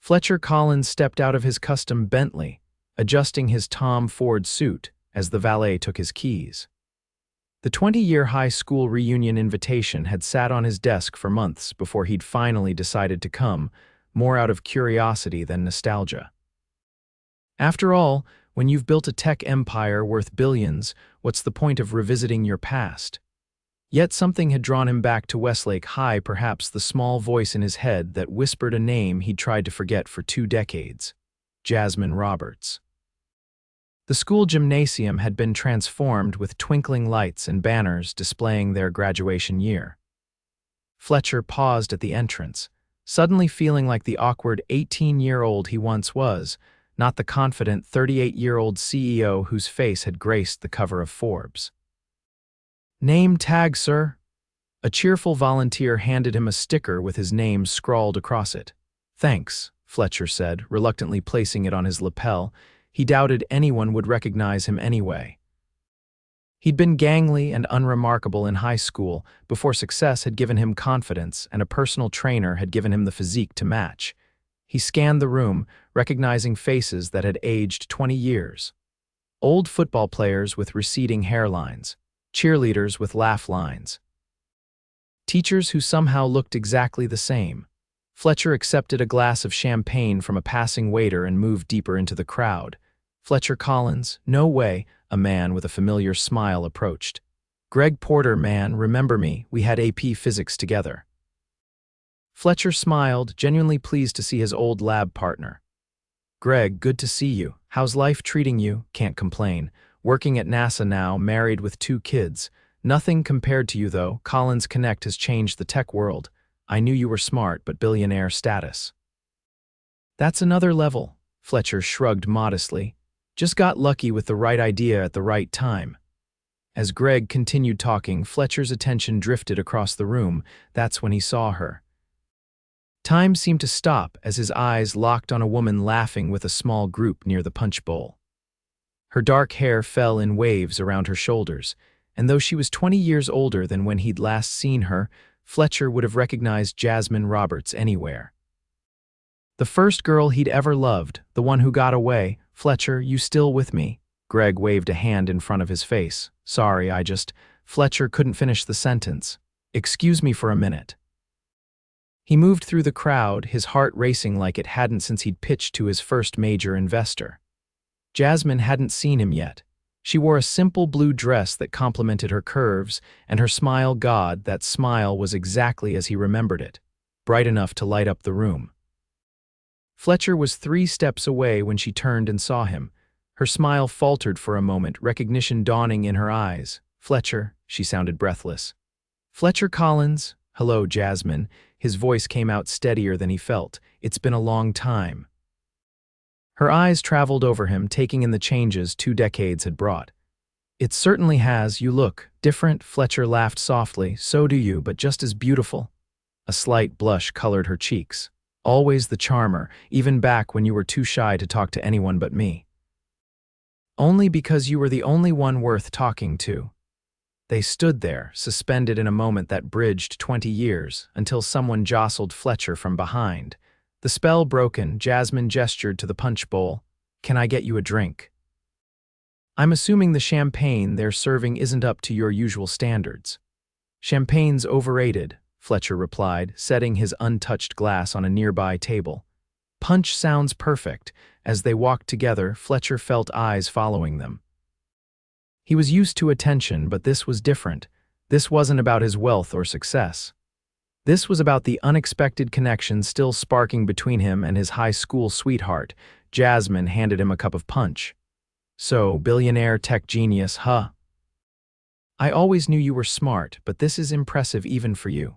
Fletcher Collins stepped out of his custom Bentley, adjusting his Tom Ford suit as the valet took his keys. The 20-year high school reunion invitation had sat on his desk for months before he'd finally decided to come, more out of curiosity than nostalgia. After all, when you've built a tech empire worth billions, what's the point of revisiting your past? Yet something had drawn him back to Westlake High, perhaps the small voice in his head that whispered a name he'd tried to forget for 2 decades: Jasmine Roberts. The school gymnasium had been transformed with twinkling lights and banners displaying their graduation year. Fletcher paused at the entrance, suddenly feeling like the awkward 18-year-old he once was, not the confident 38-year-old CEO whose face had graced the cover of Forbes. "Name tag, sir." A cheerful volunteer handed him a sticker with his name scrawled across it. "Thanks," Fletcher said, reluctantly placing it on his lapel. He doubted anyone would recognize him anyway. He'd been gangly and unremarkable in high school before success had given him confidence and a personal trainer had given him the physique to match. He scanned the room, recognizing faces that had aged 20 years. Old football players with receding hairlines, cheerleaders with laugh lines, teachers who somehow looked exactly the same. Fletcher accepted a glass of champagne from a passing waiter and moved deeper into the crowd. "Fletcher Collins, no way," a man with a familiar smile approached. "Greg Porter, man, remember me, we had AP Physics together." Fletcher smiled, genuinely pleased to see his old lab partner. "Greg, good to see you. How's life treating you?" "Can't complain. Working at NASA now, married with 2 kids. Nothing compared to you though. Collins Connect has changed the tech world. I knew you were smart, but billionaire status." "That's another level," Fletcher shrugged modestly. "Just got lucky with the right idea at the right time." As Greg continued talking, Fletcher's attention drifted across the room. That's when he saw her. Time seemed to stop as his eyes locked on a woman laughing with a small group near the punch bowl. Her dark hair fell in waves around her shoulders, and though she was 20 years older than when he'd last seen her, Fletcher would have recognized Jasmine Roberts anywhere. The first girl he'd ever loved, the one who got away. "Fletcher, you still with me?" Greg waved a hand in front of his face. "Sorry, Fletcher couldn't finish the sentence. "Excuse me for a minute." He moved through the crowd, his heart racing like it hadn't since he'd pitched to his first major investor. Jasmine hadn't seen him yet. She wore a simple blue dress that complemented her curves, and her smile, God, that smile was exactly as he remembered it, bright enough to light up the room. Fletcher was 3 steps away when she turned and saw him. Her smile faltered for a moment, recognition dawning in her eyes. "Fletcher," she sounded breathless. "Fletcher Collins." "Hello, Jasmine." His voice came out steadier than he felt. "It's been a long time." Her eyes traveled over him, taking in the changes 2 decades had brought. "It certainly has. You look different." Fletcher laughed softly. "So do you, but just as beautiful." A slight blush colored her cheeks. "Always the charmer, even back when you were too shy to talk to anyone but me." "Only because you were the only one worth talking to." They stood there, suspended in a moment that bridged 20 years, until someone jostled Fletcher from behind. The spell broken, Jasmine gestured to the punch bowl. "Can I get you a drink?" "I'm assuming the champagne they're serving isn't up to your usual standards." "Champagne's overrated," Fletcher replied, setting his untouched glass on a nearby table. "Punch sounds perfect." As they walked together, Fletcher felt eyes following them. He was used to attention, but this was different. This wasn't about his wealth or success. This was about the unexpected connection still sparking between him and his high school sweetheart. Jasmine handed him a cup of punch. "So, billionaire tech genius, huh? I always knew you were smart, but this is impressive even for you."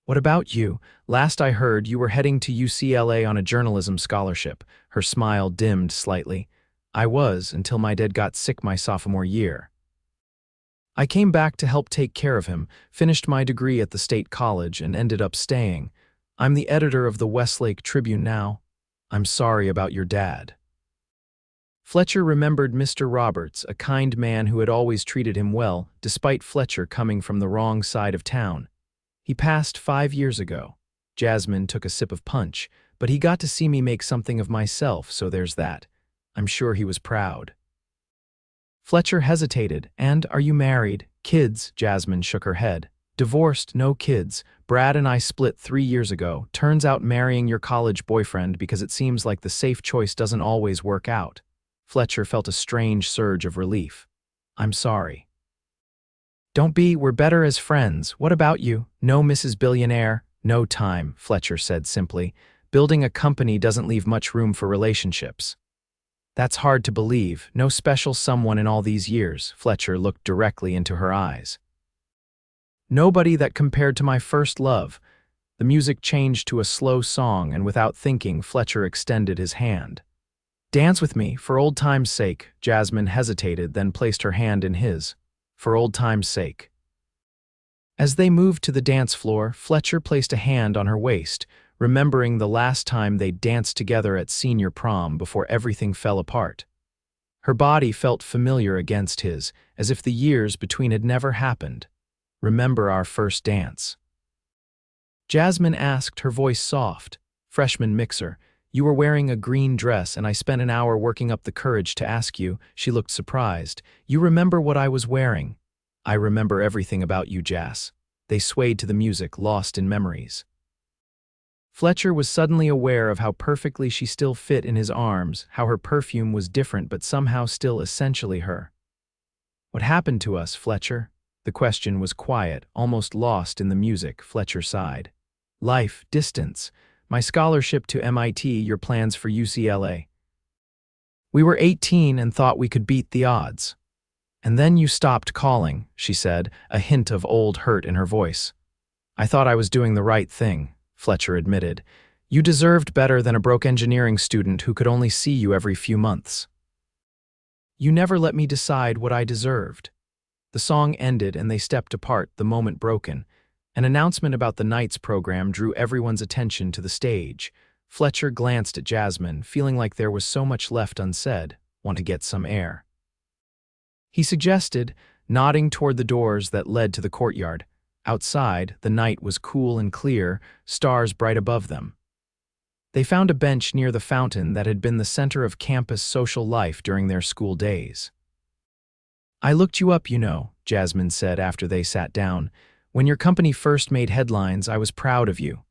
"What about you? Last I heard, you were heading to UCLA on a journalism scholarship." Her smile dimmed slightly. "I was, until my dad got sick my sophomore year. I came back to help take care of him, finished my degree at the state college, and ended up staying. I'm the editor of the Westlake Tribune now. I'm sorry about your dad." Fletcher remembered Mr. Roberts, a kind man who had always treated him well, despite Fletcher coming from the wrong side of town. He passed 5 years ago. Jasmine took a sip of punch, But he got to see me make something of myself, so there's that. I'm sure he was proud. Fletcher hesitated. And are you married? Kids? Jasmine shook her head. Divorced, no kids. Brad and I split 3 years ago. Turns out marrying your college boyfriend because it seems like the safe choice doesn't always work out. Fletcher felt a strange surge of relief. I'm sorry. Don't be, we're better as friends. What about you? No, Mrs. Billionaire. No time, Fletcher said simply. Building a company doesn't leave much room for relationships. That's hard to believe. No special someone in all these years. Fletcher looked directly into her eyes. Nobody that compared to my first love. The music changed to a slow song, and without thinking, Fletcher extended his hand. Dance with me, for old time's sake. Jasmine hesitated, then placed her hand in his. For old time's sake. As they moved to the dance floor, Fletcher placed a hand on her waist, remembering the last time they danced together at senior prom before everything fell apart. Her body felt familiar against his, as if the years between had never happened. Remember our first dance? Jasmine asked, her voice soft. Freshman mixer, you were wearing a green dress and I spent an hour working up the courage to ask you. She looked surprised. You remember what I was wearing? I remember everything about you, Jas. They swayed to the music, lost in memories. Fletcher was suddenly aware of how perfectly she still fit in his arms, how her perfume was different but somehow still essentially her. What happened to us, Fletcher? The question was quiet, almost lost in the music. Fletcher sighed. Life, distance, my scholarship to MIT, your plans for UCLA. We were 18 and thought we could beat the odds. And then you stopped calling, she said, a hint of old hurt in her voice. I thought I was doing the right thing, Fletcher admitted. You deserved better than a broke engineering student who could only see you every few months. You never let me decide what I deserved. The song ended and they stepped apart, the moment broken. An announcement about the night's program drew everyone's attention to the stage. Fletcher glanced at Jasmine, feeling like there was so much left unsaid. Want to get some air. He suggested, nodding toward the doors that led to the courtyard. Outside, the night was cool and clear, stars bright above them. They found a bench near the fountain that had been the center of campus social life during their school days. I looked you up, you know, Jasmine said after they sat down. When your company first made headlines, I was proud of you.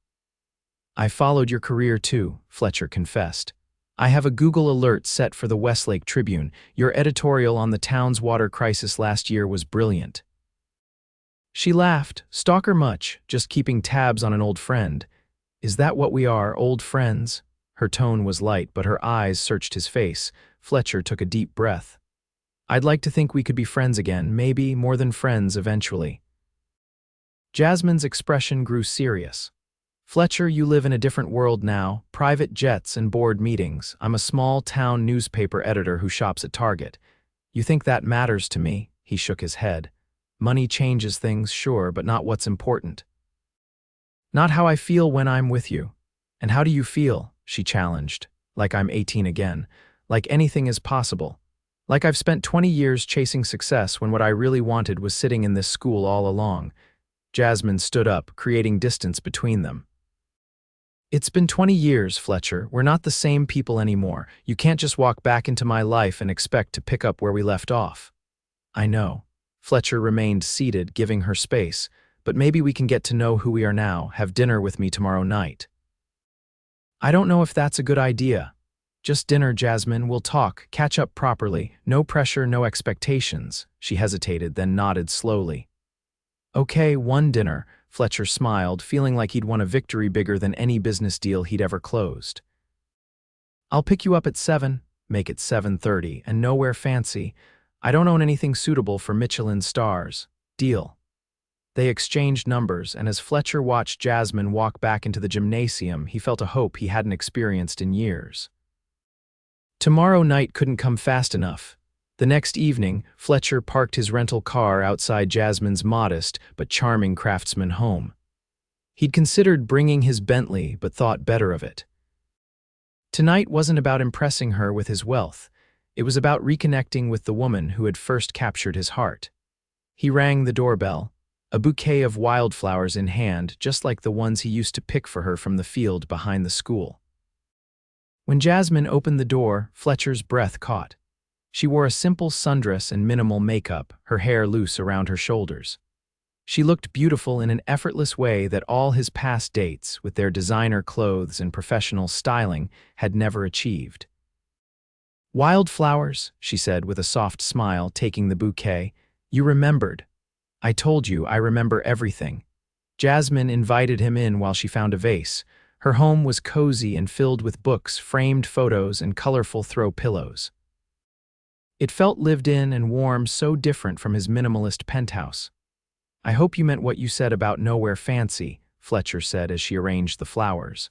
I followed your career too, Fletcher confessed. I have a Google alert set for the Westlake Tribune. Your editorial on the town's water crisis last year was brilliant. She laughed. Stalker much, just keeping tabs on an old friend. Is that what we are, old friends? Her tone was light, but her eyes searched his face. Fletcher took a deep breath. I'd like to think we could be friends again, maybe more than friends eventually. Jasmine's expression grew serious. Fletcher, you live in a different world now, private jets and board meetings. I'm a small-town newspaper editor who shops at Target. You think that matters to me? He shook his head. Money changes things, sure, but not what's important. Not how I feel when I'm with you. And how do you feel? She challenged. Like I'm 18 again. Like anything is possible. Like I've spent 20 years chasing success when what I really wanted was sitting in this school all along. Jasmine stood up, creating distance between them. It's been 20 years, Fletcher. We're not the same people anymore. You can't just walk back into my life and expect to pick up where we left off. I know. Fletcher remained seated, giving her space. But maybe we can get to know who we are now, have dinner with me tomorrow night. I don't know if that's a good idea. Just dinner, Jasmine. We'll talk, catch up properly. No pressure, no expectations. She hesitated, then nodded slowly. Okay, one dinner. Fletcher smiled, feeling like he'd won a victory bigger than any business deal he'd ever closed. I'll pick you up at 7. Make it 7:30, and nowhere fancy. I don't own anything suitable for Michelin stars. Deal. They exchanged numbers, and as Fletcher watched Jasmine walk back into the gymnasium, he felt a hope he hadn't experienced in years. Tomorrow night couldn't come fast enough. The next evening, Fletcher parked his rental car outside Jasmine's modest but charming craftsman home. He'd considered bringing his Bentley, but thought better of it. Tonight wasn't about impressing her with his wealth. It was about reconnecting with the woman who had first captured his heart. He rang the doorbell, a bouquet of wildflowers in hand, just like the ones he used to pick for her from the field behind the school. When Jasmine opened the door, Fletcher's breath caught. She wore a simple sundress and minimal makeup, her hair loose around her shoulders. She looked beautiful in an effortless way that all his past dates, with their designer clothes and professional styling, had never achieved. "Wildflowers," she said with a soft smile, taking the bouquet. "You remembered. I told you I remember everything." Jasmine invited him in while she found a vase. Her home was cozy and filled with books, framed photos, and colorful throw pillows. It felt lived in and warm, so different from his minimalist penthouse. "I hope you meant what you said about nowhere fancy," Fletcher said as she arranged the flowers.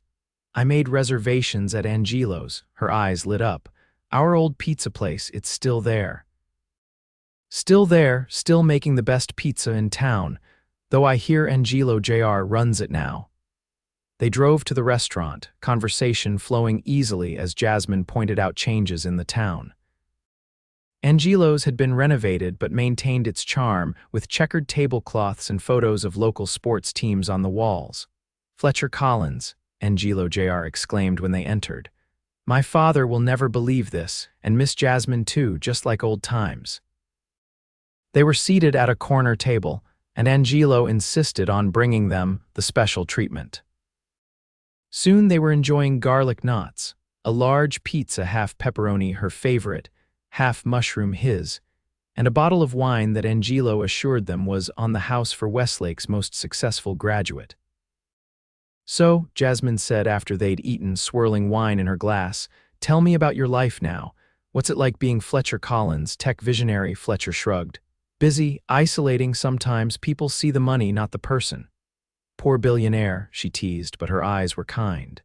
"I made reservations at Angelo's." Her eyes lit up. "Our old pizza place, it's still there." "Still there, still making the best pizza in town, though I hear Angelo Jr. runs it now." They drove to the restaurant, conversation flowing easily as Jasmine pointed out changes in the town. Angelo's had been renovated but maintained its charm, with checkered tablecloths and photos of local sports teams on the walls. "Fletcher Collins," Angelo Jr. exclaimed when they entered. "My father will never believe this, and Miss Jasmine too, just like old times." They were seated at a corner table, and Angelo insisted on bringing them the special treatment. Soon they were enjoying garlic knots, a large pizza, half pepperoni her favorite, half mushroom his, and a bottle of wine that Angelo assured them was on the house for Westlake's most successful graduate. "So," Jasmine said after they'd eaten, swirling wine in her glass, "tell me about your life now. What's it like being Fletcher Collins, tech visionary?" Fletcher shrugged. "Busy, isolating sometimes. People see the money, not the person." "Poor billionaire," she teased, but her eyes were kind.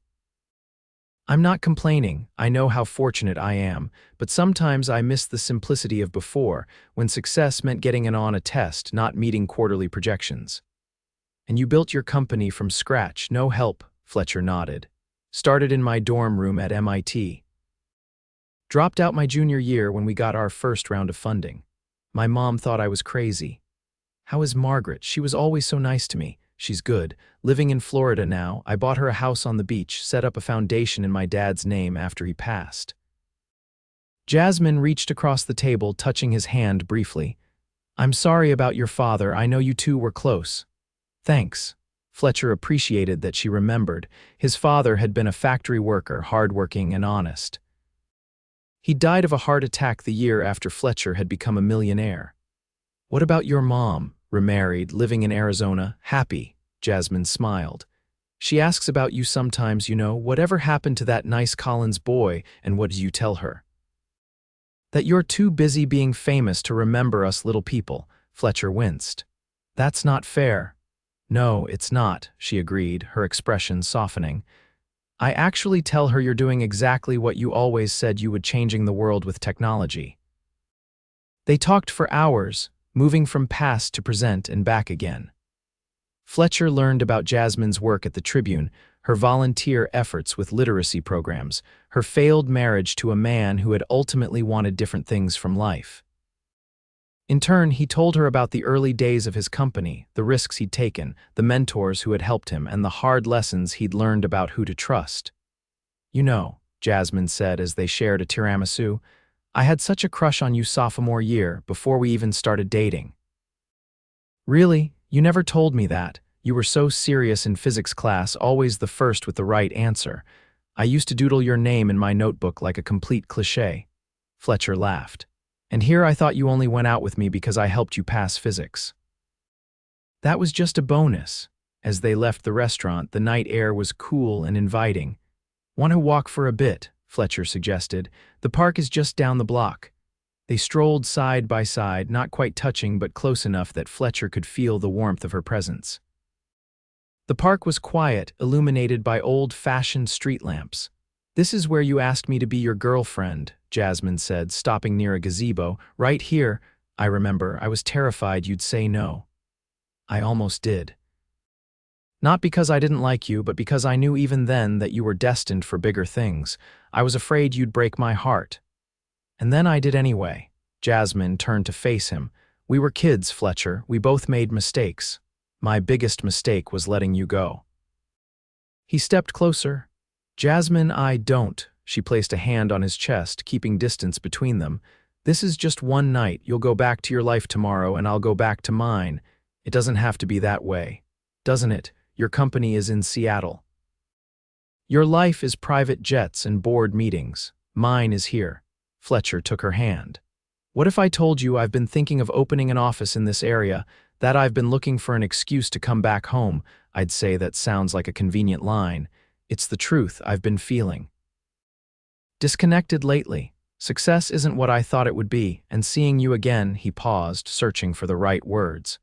"I'm not complaining. I know how fortunate I am, but sometimes I miss the simplicity of before, when success meant getting in on a test, not meeting quarterly projections." "And you built your company from scratch, no help," Fletcher nodded. "Started in my dorm room at MIT. Dropped out my junior year when we got our first round of funding. My mom thought I was crazy." "How is Margaret? She was always so nice to me." "She's good. Living in Florida now. I bought her a house on the beach, set up a foundation in my dad's name after he passed." Jasmine reached across the table, touching his hand briefly. "I'm sorry about your father. I know you two were close." "Thanks." Fletcher appreciated that she remembered. His father had been a factory worker, hardworking and honest. He died of a heart attack the year after Fletcher had become a millionaire. "What about your mom? Remarried, living in Arizona, happy." Jasmine smiled. "She asks about you sometimes, whatever happened to that nice Collins boy, and what do you tell her?" "That you're too busy being famous to remember us little people." Fletcher winced. "That's not fair." "No, it's not," she agreed, her expression softening. "I actually tell her you're doing exactly what you always said you would, changing the world with technology." They talked for hours, moving from past to present and back again. Fletcher learned about Jasmine's work at the Tribune, her volunteer efforts with literacy programs, her failed marriage to a man who had ultimately wanted different things from life. In turn, he told her about the early days of his company, the risks he'd taken, the mentors who had helped him, and the hard lessons he'd learned about who to trust. Jasmine said as they shared a tiramisu, "I had such a crush on you sophomore year, before we even started dating." "Really? You never told me that. You were so serious in physics class, always the first with the right answer. I used to doodle your name in my notebook like a complete cliché." Fletcher laughed. "And here I thought you only went out with me because I helped you pass physics." "That was just a bonus." As they left the restaurant, the night air was cool and inviting. "Want to walk for a bit?" Fletcher suggested. "The park is just down the block." They strolled side by side, not quite touching but close enough that Fletcher could feel the warmth of her presence. The park was quiet, illuminated by old-fashioned street lamps. "This is where you asked me to be your girlfriend," Jasmine said, stopping near a gazebo. "Right here. I remember. I was terrified you'd say no." "I almost did. Not because I didn't like you, but because I knew even then that you were destined for bigger things. I was afraid you'd break my heart. And then I did anyway." Jasmine turned to face him. "We were kids, Fletcher. We both made mistakes. My biggest mistake was letting you go." He stepped closer. "Jasmine, I don't," She placed a hand on his chest, keeping distance between them. "This is just one night. You'll go back to your life tomorrow, and I'll go back to mine. It doesn't have to be that way. Doesn't it? Your company is in Seattle. Your life is private jets and board meetings. Mine is here." Fletcher took her hand. "What if I told you I've been thinking of opening an office in this area, that I've been looking for an excuse to come back home?" "I'd say that sounds like a convenient line. It's the truth. I've been feeling disconnected lately. Success isn't what I thought it would be, and seeing you again," he paused, searching for the right words.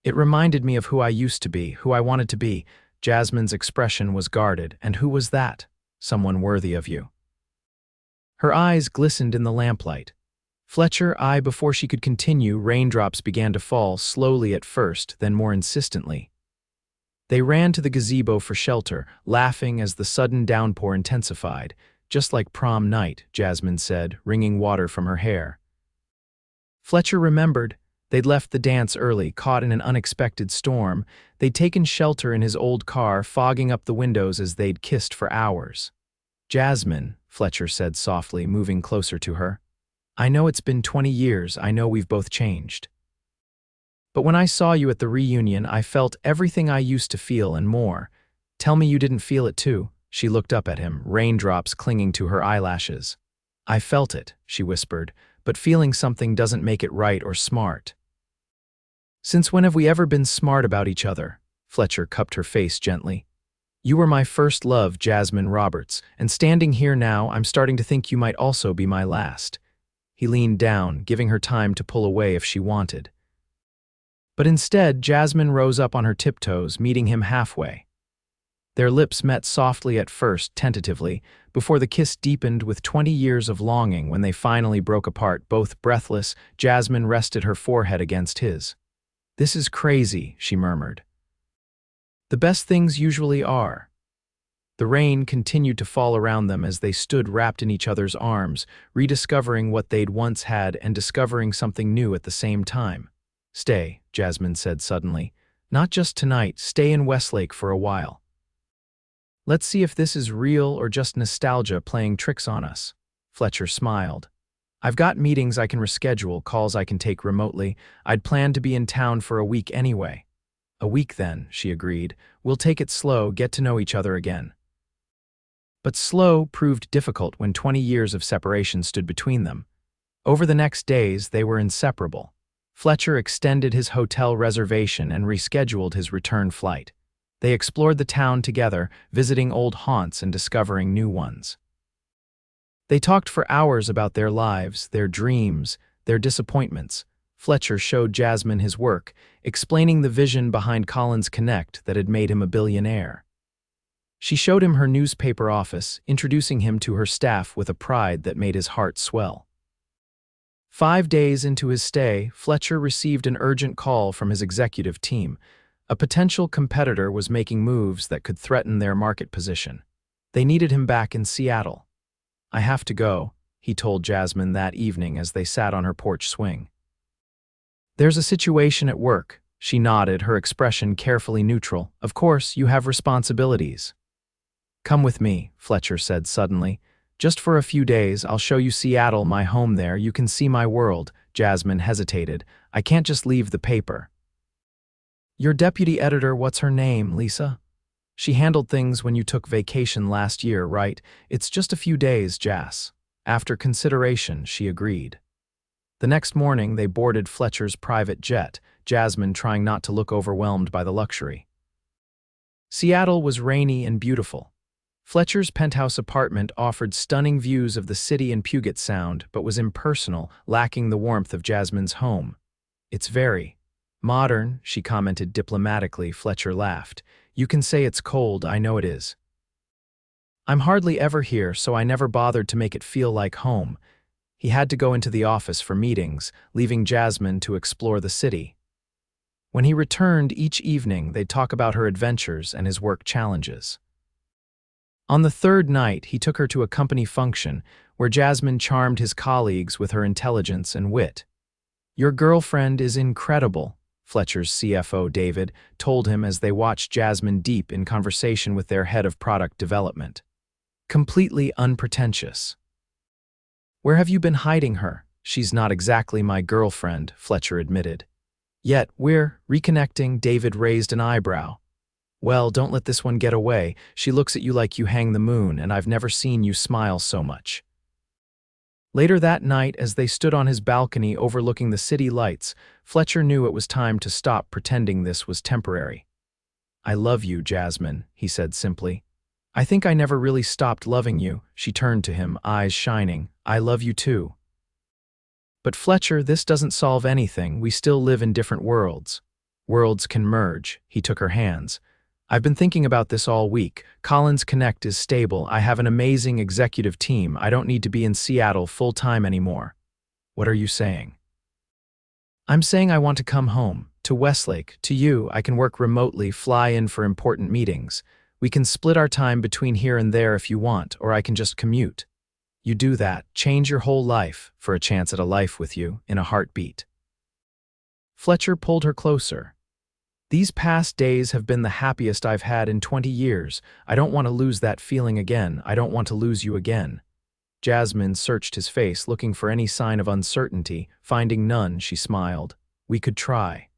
"It reminded me of who I used to be, who I wanted to be." Jasmine's expression was guarded. "And who was that?" "Someone worthy of you." Her eyes glistened in the lamplight. "Fletcher, before she could continue, raindrops began to fall, slowly at first, then more insistently. They ran to the gazebo for shelter, laughing as the sudden downpour intensified. "Just like prom night," Jasmine said, wringing water from her hair. Fletcher remembered. They'd left the dance early, caught in an unexpected storm. They'd taken shelter in his old car, fogging up the windows as they'd kissed for hours. "Jasmine," Fletcher said softly, moving closer to her. "I know it's been 20 years, I know we've both changed. But when I saw you at the reunion, I felt everything I used to feel and more. Tell me you didn't feel it too." She looked up at him, raindrops clinging to her eyelashes. "I felt it," she whispered, "but feeling something doesn't make it right or smart." "Since when have we ever been smart about each other?" Fletcher cupped her face gently. "You were my first love, Jasmine Roberts, and standing here now, I'm starting to think you might also be my last." He leaned down, giving her time to pull away if she wanted. But instead, Jasmine rose up on her tiptoes, meeting him halfway. Their lips met softly at first, tentatively, before the kiss deepened with 20 years of longing. When they finally broke apart, both breathless, Jasmine rested her forehead against his. "This is crazy," she murmured. "The best things usually are." The rain continued to fall around them as they stood wrapped in each other's arms, rediscovering what they'd once had and discovering something new at the same time. "Stay," Jasmine said suddenly. "Not just tonight, stay in Westlake for a while. Let's see if this is real or just nostalgia playing tricks on us." Fletcher smiled. "I've got meetings I can reschedule, calls I can take remotely. I'd planned to be in town for a week anyway." "A week then," she agreed. "We'll take it slow, get to know each other again." But slow proved difficult when 20 years of separation stood between them. Over the next days, they were inseparable. Fletcher extended his hotel reservation and rescheduled his return flight. They explored the town together, visiting old haunts and discovering new ones. They talked for hours about their lives, their dreams, their disappointments. Fletcher showed Jasmine his work, explaining the vision behind Collins Connect that had made him a billionaire. She showed him her newspaper office, introducing him to her staff with a pride that made his heart swell. 5 days into his stay, Fletcher received an urgent call from his executive team. A potential competitor was making moves that could threaten their market position. They needed him back in Seattle. "I have to go," he told Jasmine that evening as they sat on her porch swing. "There's a situation at work." She nodded, her expression carefully neutral. "Of course, you have responsibilities." "Come with me," Fletcher said suddenly. "Just for a few days, I'll show you Seattle, my home there. You can see my world." Jasmine hesitated. "I can't just leave the paper." "Your deputy editor, what's her name, Lisa? She handled things when you took vacation last year, right? It's just a few days, Jas." After consideration, she agreed. The next morning, they boarded Fletcher's private jet, Jasmine trying not to look overwhelmed by the luxury. Seattle was rainy and beautiful. Fletcher's penthouse apartment offered stunning views of the city and Puget Sound, but was impersonal, lacking the warmth of Jasmine's home. "It's very modern," she commented diplomatically. Fletcher laughed. "You can say it's cold, I know it is. I'm hardly ever here, so I never bothered to make it feel like home." He had to go into the office for meetings, leaving Jasmine to explore the city. When he returned each evening, they'd talk about her adventures and his work challenges. On the third night, he took her to a company function where Jasmine charmed his colleagues with her intelligence and wit. "Your girlfriend is incredible," Fletcher's CFO, David, told him as they watched Jasmine deep in conversation with their head of product development. completely unpretentious. Where have you been hiding her? She's not exactly my girlfriend, Fletcher admitted. Yet, we're reconnecting. David raised an eyebrow. Well, don't let this one get away. She looks at you like you hang the moon, and I've never seen you smile so much. Later that night, as they stood on his balcony overlooking the city lights, Fletcher knew it was time to stop pretending this was temporary. I love you, Jasmine, he said simply. I think I never really stopped loving you. She turned to him, eyes shining. I love you too. But Fletcher, this doesn't solve anything. We still live in different worlds. Worlds can merge. He took her hands. I've been thinking about this all week. Collins Connect is stable. I have an amazing executive team. I don't need to be in Seattle full-time anymore. What are you saying? I'm saying I want to come home, to Westlake, to you. I can work remotely, fly in for important meetings. We can split our time between here and there if you want, or I can just commute. You do that, change your whole life for a chance at a life with you in a heartbeat. Fletcher pulled her closer. These past days have been the happiest I've had in 20 years. I don't want to lose that feeling again. I don't want to lose you again. Jasmine searched his face, looking for any sign of uncertainty. Finding none, she smiled. We could try.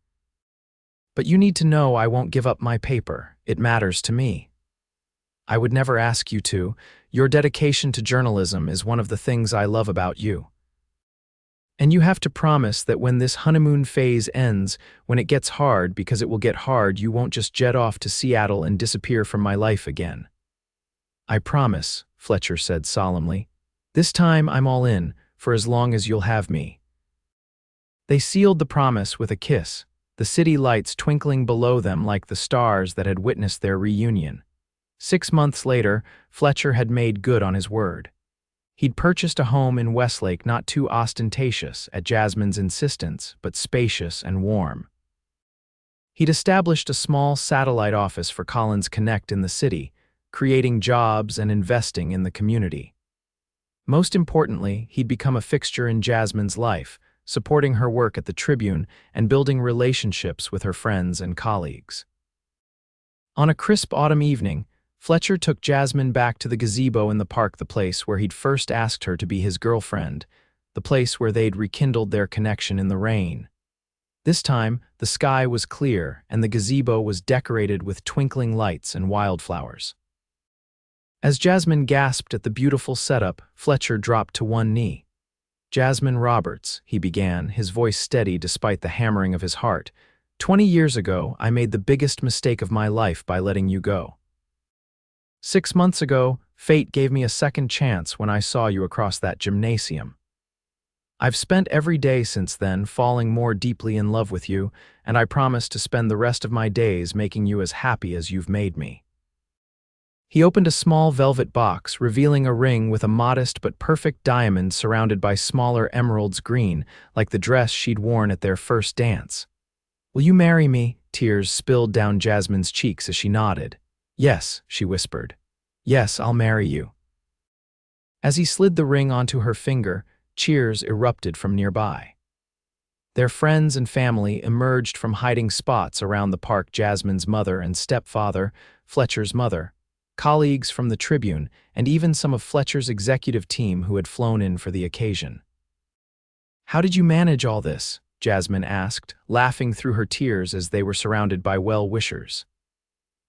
But you need to know I won't give up my paper. It matters to me. I would never ask you to. Your dedication to journalism is one of the things I love about you. And you have to promise that when this honeymoon phase ends, when it gets hard, because it will get hard, you won't just jet off to Seattle and disappear from my life again. I promise, Fletcher said solemnly. This time I'm all in, for as long as you'll have me. They sealed the promise with a kiss, the city lights twinkling below them like the stars that had witnessed their reunion. 6 months later, Fletcher had made good on his word. He'd purchased a home in Westlake, not too ostentatious at Jasmine's insistence, but spacious and warm. He'd established a small satellite office for Collins Connect in the city, creating jobs and investing in the community. Most importantly, he'd become a fixture in Jasmine's life, supporting her work at the Tribune and building relationships with her friends and colleagues. On a crisp autumn evening, Fletcher took Jasmine back to the gazebo in the park, the place where he'd first asked her to be his girlfriend, the place where they'd rekindled their connection in the rain. This time, the sky was clear and the gazebo was decorated with twinkling lights and wildflowers. As Jasmine gasped at the beautiful setup, Fletcher dropped to one knee. Jasmine Roberts, he began, his voice steady despite the hammering of his heart. 20 years ago, I made the biggest mistake of my life by letting you go. 6 months ago, fate gave me a second chance when I saw you across that gymnasium. I've spent every day since then falling more deeply in love with you, and I promise to spend the rest of my days making you as happy as you've made me. He opened a small velvet box, revealing a ring with a modest but perfect diamond surrounded by smaller emeralds green, like the dress she'd worn at their first dance. Will you marry me? Tears spilled down Jasmine's cheeks as she nodded. Yes, she whispered. Yes, I'll marry you. As he slid the ring onto her finger, cheers erupted from nearby. Their friends and family emerged from hiding spots around the park. Jasmine's mother and stepfather, Fletcher's mother, colleagues from the Tribune, and even some of Fletcher's executive team who had flown in for the occasion. How did you manage all this? Jasmine asked, laughing through her tears as they were surrounded by well-wishers.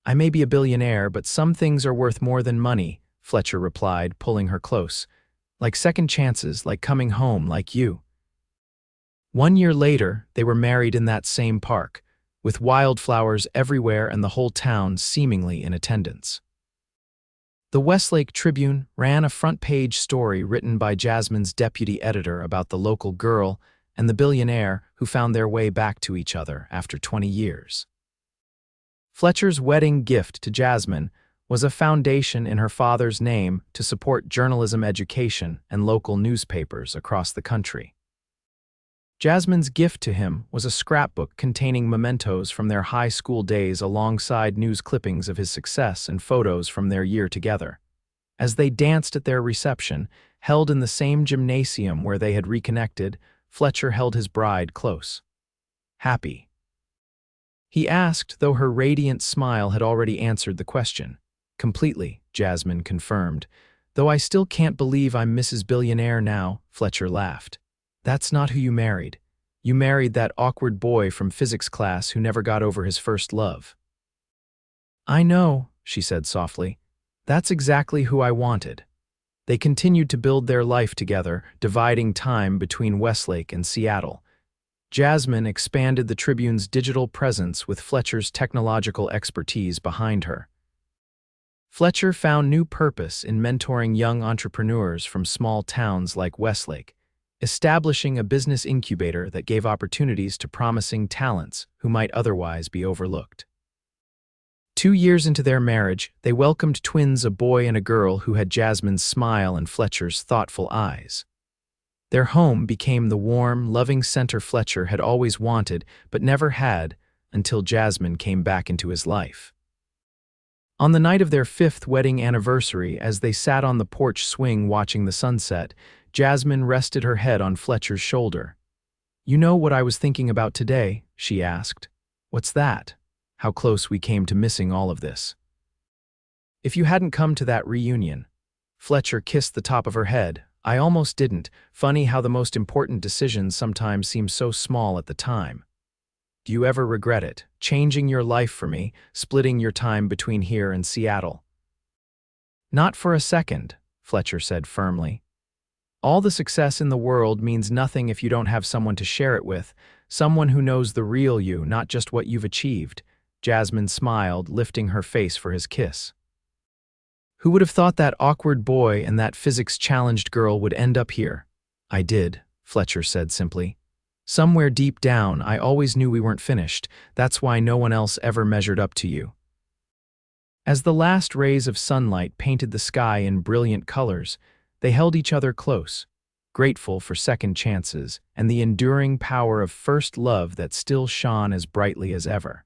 I may be a billionaire, but some things are worth more than money, Fletcher replied, pulling her close. Like second chances, like coming home, like you. 1 year later, they were married in that same park, with wildflowers everywhere and the whole town seemingly in attendance. The Westlake Tribune ran a front-page story written by Jasmine's deputy editor about the local girl and the billionaire who found their way back to each other after 20 years. Fletcher's wedding gift to Jasmine was a foundation in her father's name to support journalism education and local newspapers across the country. Jasmine's gift to him was a scrapbook containing mementos from their high school days alongside news clippings of his success and photos from their year together. As they danced at their reception, held in the same gymnasium where they had reconnected, Fletcher held his bride close. Happy? He asked, though her radiant smile had already answered the question. Completely, Jasmine confirmed. Though I still can't believe I'm Mrs. Billionaire now, Fletcher laughed. That's not who you married. You married that awkward boy from physics class who never got over his first love. I know, she said softly. That's exactly who I wanted. They continued to build their life together, dividing time between Westlake and Seattle. Jasmine expanded the Tribune's digital presence with Fletcher's technological expertise behind her. Fletcher found new purpose in mentoring young entrepreneurs from small towns like Westlake, establishing a business incubator that gave opportunities to promising talents who might otherwise be overlooked. 2 years into their marriage, they welcomed twins, a boy and a girl who had Jasmine's smile and Fletcher's thoughtful eyes. Their home became the warm, loving center Fletcher had always wanted but never had until Jasmine came back into his life. On the night of their 5th wedding anniversary, as they sat on the porch swing watching the sunset, Jasmine rested her head on Fletcher's shoulder. "You know what I was thinking about today?" she asked. "What's that?" How close we came to missing all of this. "If you hadn't come to that reunion." Fletcher kissed the top of her head. "I almost didn't. Funny how the most important decisions sometimes seem so small at the time. Do you ever regret it, changing your life for me, splitting your time between here and Seattle?" "Not for a second," Fletcher said firmly. "All the success in the world means nothing if you don't have someone to share it with, someone who knows the real you, not just what you've achieved." Jasmine smiled, lifting her face for his kiss. "Who would have thought that awkward boy and that physics-challenged girl would end up here?" "I did," Fletcher said simply. "Somewhere deep down, I always knew we weren't finished. That's why no one else ever measured up to you." As the last rays of sunlight painted the sky in brilliant colors, they held each other close, grateful for second chances and the enduring power of first love that still shone as brightly as ever.